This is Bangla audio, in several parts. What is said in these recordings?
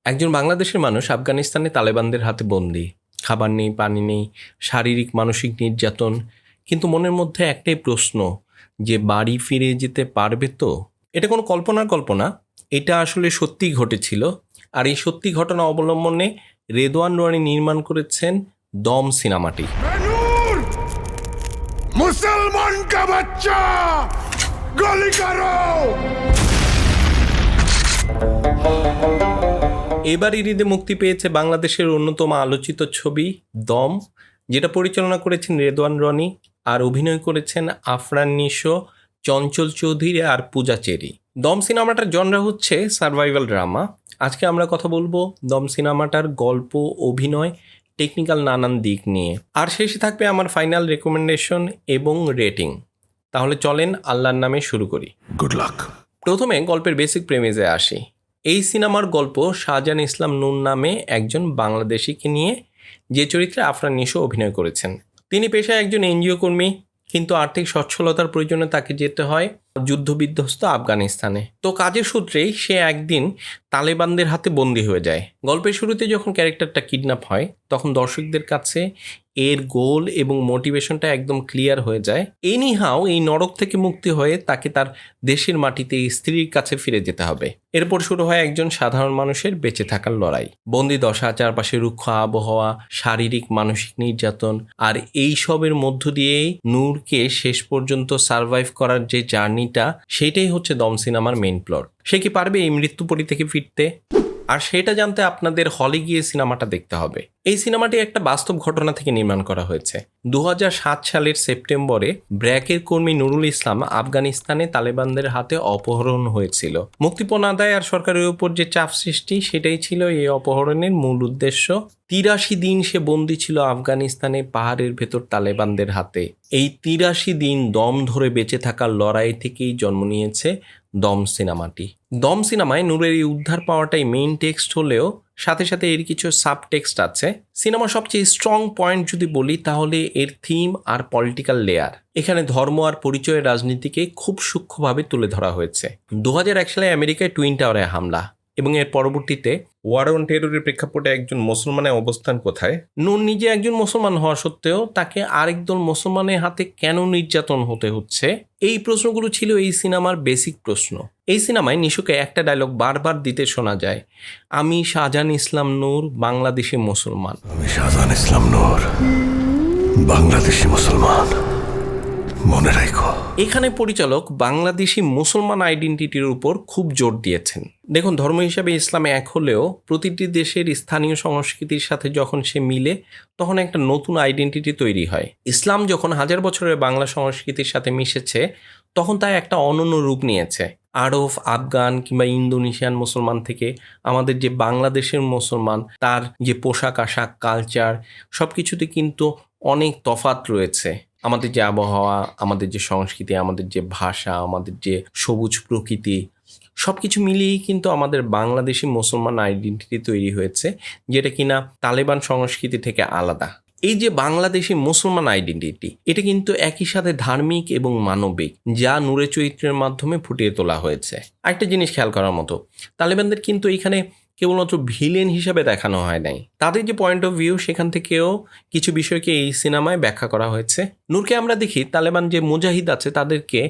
একজন বাংলাদেশের মানুষ আফগানিস্তানে তালেবানদের হাতে বন্দী। খাবার নেই, পানি নেই, শারীরিক মানসিক নির্যাতন। কিন্তু মনের মধ্যে একটাই প্রশ্ন, যে বাড়ি ফিরে যেতে পারবে তো? এটা কোনো কল্পনার কল্পনা, এটা আসলে সত্যিই ঘটেছিল। আর এই সত্যি ঘটনা অবলম্বনে রেদওয়ান রনি নির্মাণ করেছেন দম সিনেমাটি। मुसलमान का बच्चा गोली करो। এবার ঈদে মুক্তি পেয়েছে বাংলাদেশের অন্যতম আলোচিত ছবি দম, যেটা পরিচালনা করেছেন রেদওয়ান রনি আর অভিনয় করেছেন আফরান নিশো, চঞ্চল চৌধুরী আর পূজা চেরি। দম সিনেমাটার জনরা হচ্ছে সার্ভাইভাল ড্রামা। আজকে আমরা কথা বলবো দম সিনেমাটার গল্প, অভিনয়, টেকনিক্যাল নানান দিক নিয়ে। আর শেষে থাকবে আমার ফাইনাল রেকমেন্ডেশন এবং রেটিং। তাহলে চলেন আল্লাহর নামে শুরু করি। Good luck. প্রথমে গল্পের বেসিক প্রেমিসে আসি। এই সিনেমার গল্প শাহজাহান ইসলাম নূর নামে একজন বাংলাদেশিকে নিয়ে, যে চরিত্রে আফরান নিশো অভিনয় করেছেন। তিনি পেশায় একজন এনজিও কর্মী, কিন্তু আর্থিক সচ্ছলতার প্রয়োজনে তাকে যেতে হয় যুদ্ধবিধ্বস্ত আফগানিস্তানে। তো কাজের সূত্রেই সে একদিন তালেবানদের হাতে বন্দী হয়ে যায়। গল্পের শুরুতে যখন ক্যারেক্টারটা কিডন্যাপ হয়, তখন দর্শকদের কাছে এর গোল এবং মোটিভেশনটা একদম ক্লিয়ার হয়ে যায়। এনিহাও এই নরক থেকে মুক্তি হয়ে তাকে তার দেশের মাটিতে স্ত্রীর কাছে ফিরে যেতে হবে। এরপর শুরু হয় একজন সাধারণ মানুষের বেঁচে থাকার লড়াই। বন্দি দশা, চারপাশে রুক্ষ আবহাওয়া, শারীরিক মানসিক নির্যাতন, আর এই সবের মধ্য দিয়েই নূরকে শেষ পর্যন্ত সারভাইভ করার যে জার্নিটা, সেটাই হচ্ছে দম সিনেমার মেইন প্লট। সে কি পারবে এই মৃত্যুপরি থেকে ফিরতে? আর সেটা জানতে আপনাদের হলে গিয়ে সিনেমাটা দেখতে হবে। এই সিনেমাটি একটা বাস্তব ঘটনা থেকে নির্মাণ করা হয়েছে। 2007 সালের সেপ্টেম্বরে ব্র্যাকের কর্মী নুরুল ইসলাম আফগানিস্তানে তালেবানদের হাতে অপহরণ হয়েছিল। মুক্তিপণ আদায় আর সরকারের উপর যে চাপ সৃষ্টি, সেটাই ছিল এই অপহরণের মূল উদ্দেশ্য। 83 দিন সে বন্দী ছিল আফগানিস্তানে পাহাড়ের ভেতর তালেবানদের হাতে। এই 83 দিন দম ধরে বেঁচে থাকার লড়াই থেকেই জন্ম নিয়েছে দম সিনেমাটি। দম সিনেমায় নূরের এই উদ্ধার পাওয়াটাই মেইন টেক্সট হলেও সাথে সাথে এর কিছু সাব টেক্সট আছে। সিনেমার সবচেয়ে স্ট্রং পয়েন্ট যদি বলি, তাহলে এর থিম আর পলিটিক্যাল লেয়ার। এখানে ধর্ম আর পরিচয়ের রাজনীতিকে খুব সূক্ষ্মভাবে তুলে ধরা হয়েছে। 2001 সালে আমেরিকায় টুইন টাওয়ারে হামলা এবং এর পরবর্তীতে ওয়ার অন টেররের প্রেক্ষাপটে একজন মুসলমানের অবস্থান কোথায়। নূর নিজে একজন মুসলমান হওয়া সত্ত্বেও তাকে আরেক দল মুসলমানের হাতে কেন নির্যাতন হতে হচ্ছে, এই প্রশ্নগুলো ছিল এই সিনেমার বেসিক প্রশ্ন। এই সিনেমায় নিশোকে একটা ডায়লগ বারবার দিতে শোনা যায়, আমি শাহজাহান ইসলাম নূর, বাংলাদেশি মুসলমান। আমি শাহজাহান ইসলাম নূর, বাংলাদেশি মুসলমান, মনে রাখো। এখানে পরিচালক বাংলাদেশি মুসলমান আইডেন্টিটির উপর খুব জোর দিয়েছেন। দেখুন, ধর্ম হিসাবে ইসলামে এক হলেও প্রতিটি দেশের স্থানীয় সংস্কৃতির সাথে যখন সে মিলে, তখন একটা নতুন আইডেন্টিটি তৈরি হয়। ইসলাম যখন হাজার বছরের বাংলা সংস্কৃতির সাথে মিশেছে, তখন তা একটা অনন্য রূপ নিয়েছে। আরব, আফগান কিংবা ইন্দোনেশিয়ান মুসলমান থেকে আমাদের যে বাংলাদেশের মুসলমান, তার যে পোশাক আশাক, কালচার, সব কিছুতে কিন্তু অনেক তফাৎ রয়েছে। আমাদের যে আবহাওয়া, আমাদের যে সংস্কৃতি, আমাদের যে ভাষা, আমাদের যে সবুজ প্রকৃতি, সব কিছু মিলিয়েই কিন্তু আমাদের বাংলাদেশি মুসলমান আইডেন্টিটি তৈরি হয়েছে, যেটা কিনা তালেবান সংস্কৃতি থেকে আলাদা। এই যে বাংলাদেশি মুসলমান আইডেন্টিটি, এটা কিন্তু একই সাথে ধার্মিক এবং মানবিক, যা নূরের চরিত্রের মাধ্যমে ফুটিয়ে তোলা হয়েছে। আরেকটা জিনিস খেয়াল করার মতো, তালেবানদের কিন্তু এখানে কেবলমাত্র ভিলেন হিসাবে দেখানো হয় নাই। তাদের যে পয়েন্ট অফ ভিউ, সেখান থেকেও কিছু বিষয়কে এই সিনেমায় ব্যাখ্যা করা হয়েছে। নূরকে আমরা দেখি তালেবান যে মুজাহিদ আছে, তাদেরকে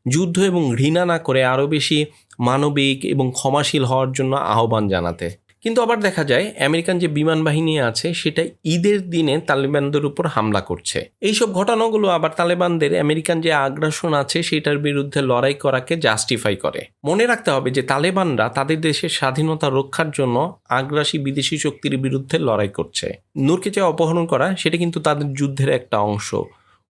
যুদ্ধ এবং ঘৃণা না করে আরও বেশি মানবিক এবং ক্ষমাশীল হওয়ার জন্য আহ্বান জানাতে। কিন্তু আবার দেখা যায় আমেরিকান যে বিমান বাহিনী আছে, সেটা ঈদের দিনে তালেবানদের উপর হামলা করছে। এইসব ঘটনাগুলো আবার তালেবানদের আমেরিকান যে আগ্রাসন আছে, সেটার বিরুদ্ধে লড়াই করাকে জাস্টিফাই করে। মনে রাখতে হবে যে তালেবানরা তাদের দেশের স্বাধীনতা রক্ষার জন্য আগ্রাসী বিদেশি শক্তির বিরুদ্ধে লড়াই করছে। নূরকে যে অপহরণ করা, সেটা কিন্তু তাদের যুদ্ধের একটা অংশ,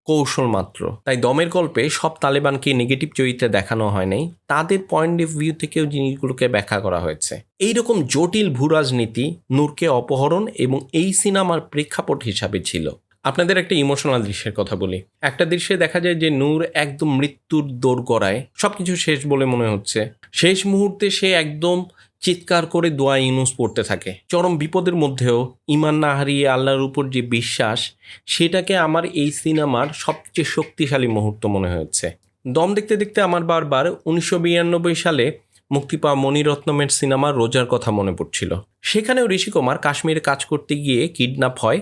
কৌশল মাত্র। তাই দমের গল্পে সব তালেবানকে নেগেটিভ চরিত্রে দেখানো হয় নাই, তাদের পয়েন্ট অফ ভিউ থেকেও জিনিসগুলোকে ব্যাখ্যা করা হয়েছে। এইরকম জটিল ভূরাজনীতি নূরকে অপহরণ এবং এই সিনেমার প্রেক্ষাপট হিসাবে ছিল। আপনাদের একটা ইমোশনাল দৃশ্যের কথা বলি। একটা দৃশ্যে দেখা যায় যে নূর একদম মৃত্যুর দোরগোড়ায়, সবকিছু শেষ বলে মনে হচ্ছে। শেষ মুহূর্তে সে একদম চিৎকার করে দোয়া ইউনুস পড়তে থাকে। চরম বিপদের মধ্যেও ইমান না হারিয়ে আল্লাহর উপর যে বিশ্বাস, সেটাকে আমার এই সিনেমার সবচেয়ে শক্তিশালী মুহূর্ত মনে হয়েছে। দম দেখতে দেখতে আমার বারবার 1992 সালে মুক্তি পাওয়া মণিরত্নমের সিনেমা রোজার কথা মনে পড়ছিল। সেখানেও ঋষি কুমার কাশ্মীরে কাজ করতে গিয়ে কিডন্যাপ হয়,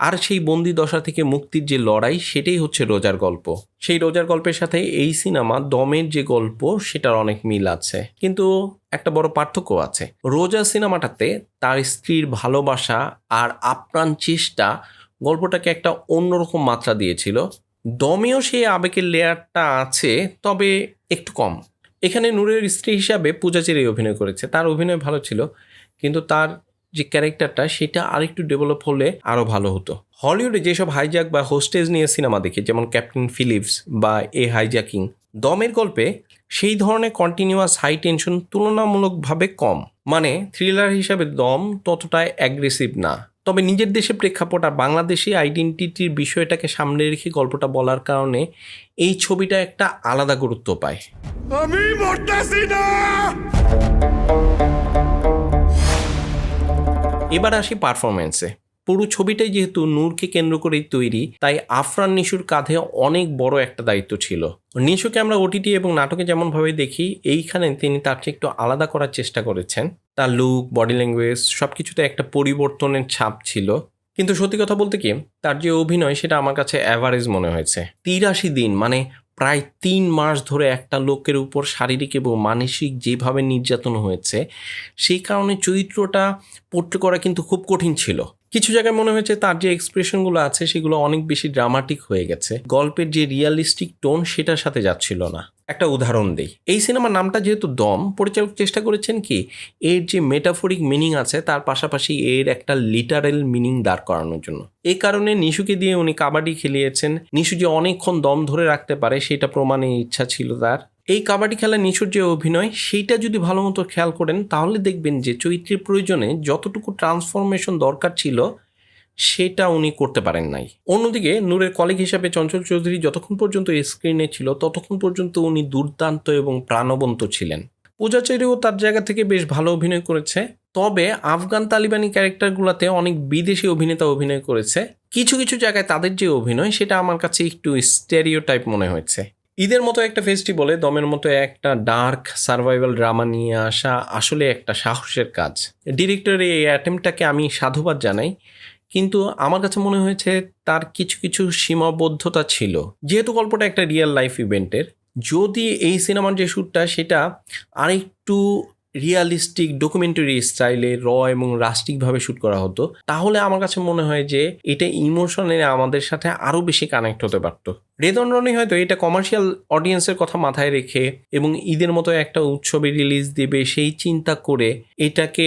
আর সেই বন্দি দশা থেকে মুক্তির যে লড়াই সেটাই হচ্ছে রোজার গল্প। সেই রোজার গল্পের সাথে এই সিনেমা দমের যে গল্প সেটার অনেক মিল আছে, কিন্তু একটা বড় পার্থক্য আছে। রোজা সিনেমাটাতে তার স্ত্রীর ভালোবাসা আর আপ্রাণ চেষ্টা গল্পটাকে একটা অন্যরকম মাত্রা দিয়েছিল। দমেও সেই আবেগের লেয়ারটা আছে, তবে একটু কম। এখানে নূরের স্ত্রী হিসাবে পূজা চেরি অভিনয় করেছে, তার অভিনয় ভালো ছিল, কিন্তু তার যে ক্যারেক্টারটা সেটা আরেকটু ডেভেলপ হলে আরও ভালো হতো। হলিউডে যেসব হাইজ্যাক বা হোস্টেজ নিয়ে সিনেমা দেখি, যেমন ক্যাপ্টেন ফিলিপস বা এ হাইজ্যাকিং, দমের গল্পে সেই ধরনের কন্টিনিউয়াস হাই টেনশন তুলনামূলকভাবে কম। মানে থ্রিলার হিসাবে দম ততটা অ্যাগ্রেসিভ না, তবে নিজের দেশে প্রেক্ষাপট আর বাংলাদেশি আইডেন্টিটির বিষয়টাকে সামনে রেখে গল্পটা বলার কারণে এই ছবিটা একটা আলাদা গুরুত্ব পায়। আমি মরতেছি না। এবার আসি পারফরমেন্সে। পুরো ছবিটাই যেহেতু নূরকে কেন্দ্র করেই তৈরি, তাই আফরান নিশুর কাঁধে অনেক বড় একটা দায়িত্ব ছিল। নিশুকে আমরা ওটিটি এবং নাটকে যেমনভাবে দেখি, এইখানে তিনি তার চেয়ে একটু আলাদা করার চেষ্টা করেছেন। তার লুক, বডি ল্যাঙ্গুয়েজ সব কিছুতে একটা পরিবর্তনের ছাপ ছিল। কিন্তু সত্যি কথা বলতে কি, তার যে অভিনয় সেটা আমার কাছে অ্যাভারেজ মনে হয়েছে। 83 দিন মানে প্রায় 3 মাস ধরে একটা লোকের উপর শারীরিক এবং মানসিক যেভাবে নির্যাতন হয়েছে, সেই কারণে চরিত্রটা পোট্রে করা কিন্তু খুব কঠিন ছিল। কিছু জায়গায় মনে হয়েছে তার যে এক্সপ্রেশনগুলো আছে সেগুলো অনেক বেশি ড্রামাটিক হয়ে গেছে, গল্পের যে রিয়ালিস্টিক টোন সেটার সাথে যাচ্ছিল না। একটা উদাহরণ দেই, এই সিনেমার নামটা যেহেতু দম, পরিচালক চেষ্টা করেছেন কি এর যে মেটাফরিক মিনিং আছে তার পাশাপাশি এর একটা লিটারেল মিনিং দাঁড় করানোর জন্য। এই কারণে নিশুকে দিয়ে উনি কাবাডি খেলিয়েছেন। নিশু যে অনেকক্ষণ দম ধরে রাখতে পারে সেটা প্রমাণের ইচ্ছা ছিল তার। এই কাবাডি খেলা নিশুর যে অভিনয় সেইটা যদি ভালো মতো খেয়াল করেন তাহলে দেখবেন যে চরিত্রের প্রয়োজনে যতটুকু ট্রান্সফরমেশন দরকার ছিল সেটা উনি করতে পারেন নাই। অন্যদিকে নূরের কলিগ হিসাবে চঞ্চল চৌধুরী যতক্ষণ পর্যন্ত স্ক্রিনে ছিল ততক্ষণ পর্যন্ত উনি দুর্দান্ত এবং প্রাণবন্ত ছিলেন। পূজা চেরিও তার জায়গা থেকে বেশ ভালো অভিনয় করেছে, তবে আফগান তালিবানি ক্যারেক্টারগুলোতে অনেক বিদেশি অভিনেতা অভিনয় করেছে। কিছু কিছু জায়গায় তাদের যে অভিনয় সেটা আমার কাছে একটু স্টেরিওটাইপ মনে হয়েছে। ঈদের মতো একটা ফেস্টিভ্যালে দমের মতো একটা ডার্ক সার্ভাইভাল ড্রামা নিয়ে আসা আসলে একটা সাহসের কাজ। ডিরেক্টরের এই অ্যাটেম্পটাকে আমি সাধুবাদ জানাই, কিন্তু আমার কাছে মনে হয়েছে তার কিছু কিছু সীমাবদ্ধতা ছিল। যেহেতু গল্পটা একটা রিয়েল লাইফ ইভেন্টের, যদি এই সিনেমার যে শ্যুটটা সেটা আরেকটু রিয়ালিস্টিক ডকুমেন্টারি স্টাইলে র এবং রাস্টিকভাবে শ্যুট করা হতো, তাহলে আমার কাছে মনে হয় যে এটা ইমোশনে আমাদের সাথে আরও বেশি কানেক্ট হতে পারত। রেদন রনি হয়তো এটা কমার্শিয়াল অডিয়েন্সের কথা মাথায় রেখে এবং ঈদের মতো একটা উৎসবে রিলিজ দেবে সেই চিন্তা করে এটাকে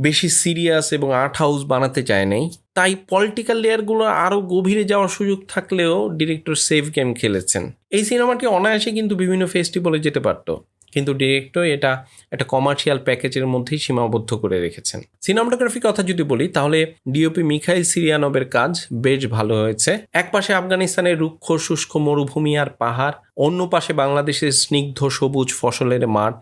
বেশি সিরিয়াস এবং আর্ট হাউস বানাতে চায় নাই। তাই পলিটিক্যাল লেয়ারগুলো আরও গভীরে যাওয়ার সুযোগ থাকলেও ডিরেক্টর সেফ গেম খেলেছেন। এই সিনেমাটি অনায়াসে কিন্তু বিভিন্ন ফেস্টিভ্যালে যেতে পারতো, কিন্তু ডিরেক্টর এটা একটা কমার্শিয়াল প্যাকেজের মধ্যেই সীমাবদ্ধ করে রেখেছেন। সিনেমাটোগ্রাফির কথা যদি বলি তাহলে ডিওপি মিখাইল সিরিয়ানভের কাজ বেশ ভালো হয়েছে। এক পাশে আফগানিস্তানের রুক্ষ শুষ্ক মরুভূমি আর পাহাড়, অন্য পাশে বাংলাদেশের স্নিগ্ধ সবুজ ফসলের মাঠ,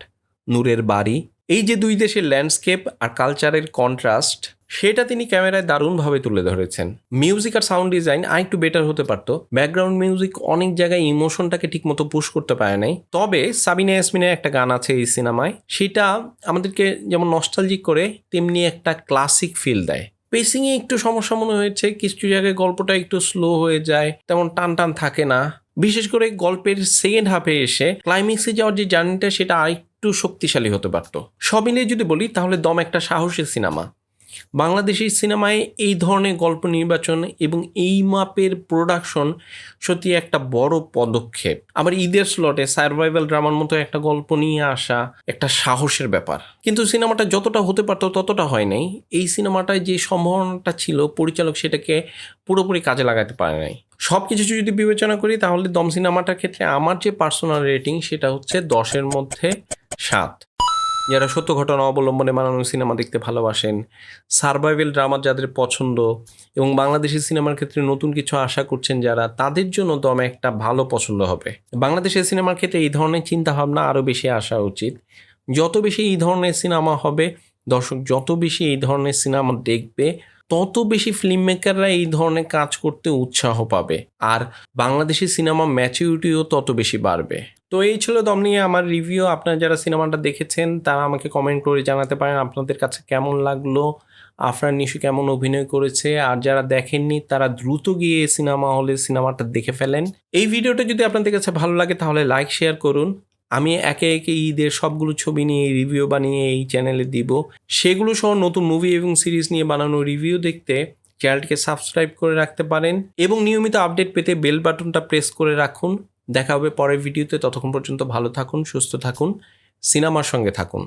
নূরের বাড়ি। এই যে দুই দেশের ল্যান্ডস্কেপ আর কালচারের কন্ট্রাস্ট সেটা তিনি ক্যামেরায় দারুণভাবে তুলে ধরেছেন। মিউজিক আর সাউন্ড ডিজাইন আরেকটু বেটার হতে পারতো। ব্যাকগ্রাউন্ড মিউজিক অনেক জায়গায় ইমোশনটাকে ঠিকমতো পুশ করতে পারে নাই। তবে সাবিনা ইয়াসমিনের একটা গান আছে এই সিনেমায়, সেটা আমাদেরকে যেমন নস্টালজিক করে তেমনি একটা ক্লাসিক ফিল দেয়। পেসিংয়ে একটু সমস্যা মনে হয়েছে, কিছু জায়গায় গল্পটা একটু স্লো হয়ে যায়, তেমন টান টান থাকে না। বিশেষ করে গল্পের সেকেন্ড হাফে এসে ক্লাইম্যাক্সে যাওয়ার যে জার্নিটা সেটা আরেকটু শক্তিশালী হতে পারত। সব মিলিয়ে যদি বলি তাহলে দম একটা সাহসী সিনেমা। বাংলাদেশি সিনেমায় এই ধরনের গল্প নির্বাচন এবং এই মাপের প্রোডাকশন সত্যি একটা বড় পদক্ষেপ। আবার ঈদের স্লটে সার্ভাইভাল ড্রামার মতো একটা গল্প নিয়ে আসা একটা সাহসের ব্যাপার। কিন্তু সিনেমাটা যতটা হতে পারতো ততটা হয় নাই। এই সিনেমাটায় যে সম্ভাবনাটা ছিল পরিচালক সেটাকে পুরোপুরি কাজে লাগাতে পারে নাই। সব কিছু যদি বিবেচনা করি তাহলে দম সিনেমাটার ক্ষেত্রে আমার যে পার্সোনাল রেটিং সেটা হচ্ছে 10-এর মধ্যে 7। যারা সত্য ঘটনা অবলম্বনে বানানো সিনেমা দেখতে ভালোবাসেন, সার্ভাইভাল ড্রামা যাদের পছন্দ এবং বাংলাদেশি সিনেমার ক্ষেত্রে নতুন কিছু আশা করছেন যারা, তাদের জন্য দম একটা ভালো পছন্দ হবে। বাংলাদেশের সিনেমার ক্ষেত্রে এই ধরনের চিন্তাভাবনা আরও বেশি আসা উচিত। যত বেশি এই ধরনের সিনেমা হবে, দর্শক যত বেশি এই ধরনের সিনেমা দেখবে, তত বেশি ফিল্ম মেকাররা এই ধরনের কাজ করতে উৎসাহ পাবে, আর বাংলাদেশি সিনেমা ম্যাচুরিটিও তত বেশি বাড়বে। তো এই ছিল দম নিয়ে আমার রিভিউ। আপনারা যারা সিনেমাটা দেখেছেন তারা আমাকে কমেন্ট করে জানাতে পারেন আপনাদের কাছে কেমন লাগলো, আফরান নিশু কেমন অভিনয় করেছে। আর যারা দেখেননি তারা দ্রুত গিয়ে সিনেমা হলে সিনেমাটা দেখে ফেলেন। এই ভিডিওটা যদি আপনাদের কাছে ভালো লাগে তাহলে লাইক শেয়ার করুন। আমি একে একে ঈদের সবগুলো ছবি নিয়ে রিভিউ বানিয়ে এই চ্যানেলে দিব। সেগুলো সহ নতুন মুভি এবং সিরিজ নিয়ে বানানো রিভিউ দেখতে চ্যানেলটিকে সাবস্ক্রাইব করে রাখতে পারেন এবং নিয়মিত আপডেট পেতে বেল বাটনটা প্রেস করে রাখুন। দেখা হবে পরের ভিডিওতে। ততক্ষণ পর্যন্ত ভালো থাকুন, সুস্থ থাকুন, সিনেমার সঙ্গে থাকুন।